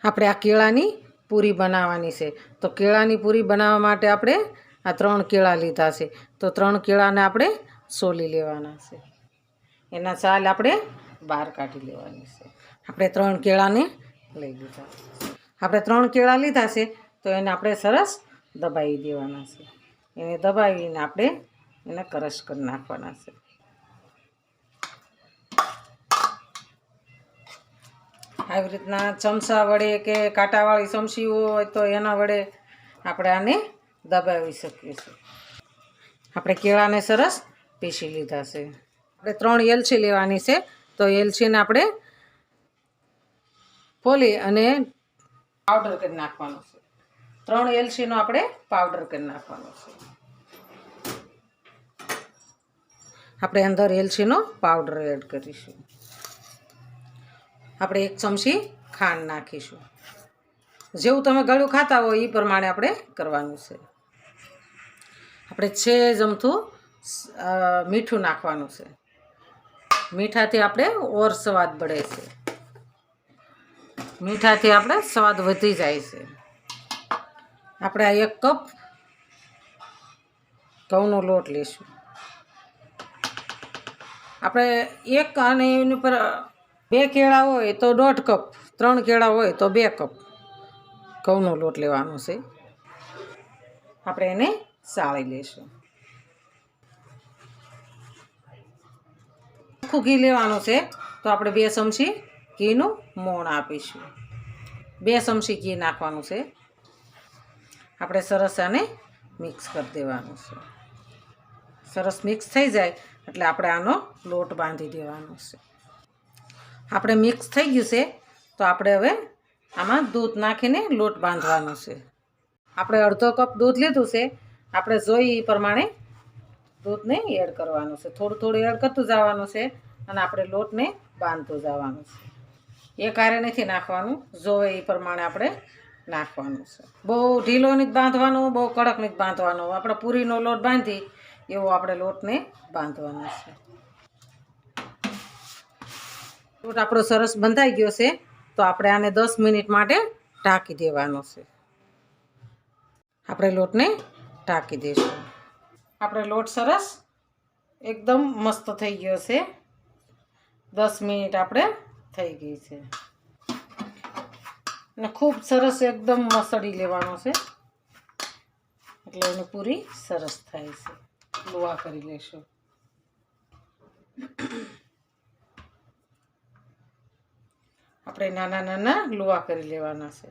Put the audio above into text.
આપણે આ કેળાની પૂરી બનાવવાની છે. તો કેળાની પૂરી બનાવવા માટે આપણે આ 3 કેળા લીધા છે. તો 3 કેળાને આપણે સોલી લેવાના છે. એના છાલ આપણે બહાર કાઢી લેવાની છે. આપણે 3 કેળાને લઈ લીધા. આપણે 3 કેળા લીધા છે તો એને આપણે સરસ દબાવી દેવાના છે. એને દબાવીને આપણે એને ક્રશ કરી નાખવાના છે. આવી રીતના ચમચા વડે કે કાંટાવાળી ચમચી હોય તો એના વડે આપણે આને દબાવી શકીએ છીએ. આપણે કેળાને સરસ પીસી લીધા છે. આપણે 3 એલચી લેવાની છે. તો એલચીને આપણે ફોલી અને પાવડર કરી નાખવાનો છે. 3 એલચીનો આપણે પાવડર કરી નાખવાનો છે. આપણે અંદર એલચીનો પાવડર એડ કરીશું. આપણે 1 ચમચી ખાંડ નાખીશું. જેવું તમે ગળ્યું ખાતા હોય એ પ્રમાણે આપણે કરવાનું છે. આપણે સહેજ અમથું મીઠું નાખવાનું છે. મીઠાથી આપણે ઓર સ્વાદ बढ़ે છે. મીઠાથી આપણે સ્વાદ વધી જાય છે. આપણે આ 1 કપ ઘઉંનો લોટ લઈશું. આપણે 1 અને એની ઉપર 2 કેળા હોય તો 1.5 કપ, 3 કેળા હોય તો 2 કપ ઘઉંનો લોટ લેવાનો છે. આપણે એને સાળી લઈશું. આખું ઘી લેવાનું છે તો આપણે 2 ચમચી ઘીનું મોણ આપીશું. 2 ચમચી ઘી નાખવાનું છે. આપણે સરસ આને મિક્સ કરી દેવાનું છે. સરસ મિક્સ થઈ જાય એટલે આપણે આનો લોટ બાંધી દેવાનો છે. આપણે મિક્સ થઈ ગયું છે તો આપણે હવે આમાં દૂધ નાખીને લોટ બાંધવાનો છે. આપણે અડધો કપ દૂધ લીધું છે. આપણે જોઈએ એ પ્રમાણે દૂધને એડ કરવાનું છે. થોડું થોડું એડ કરતું જવાનું છે અને આપણે લોટને બાંધતું જવાનું છે. એક હારે નથી નાખવાનું, જોવે એ પ્રમાણે આપણે નાખવાનું છે. બહુ ઢીલો નથી બાંધવાનો, બહુ કડક નથી બાંધવાનો. આપણે પૂરીનો લોટ બાંધી એવો આપણે લોટને બાંધવાનો છે. લોટ આપણો સરસ બંધાઈ ગયો છે તો આપણે આને 10 મિનિટ માટે ઢાંકી દેવાનો છે. આપણે લોટને ઢાંકી દઈશું. આપણે લોટ સરસ એકદમ મસ્ત થઈ ગયો છે. 10 મિનિટ આપણે થઈ ગઈ છે અને ખૂબ સરસ એકદમ મસળી લેવાનો છે એટલે એની પૂરી સરસ થાય છે. લુવા કરી લેશું. આપણે નાના નાના લુવા કરી લેવાના છે.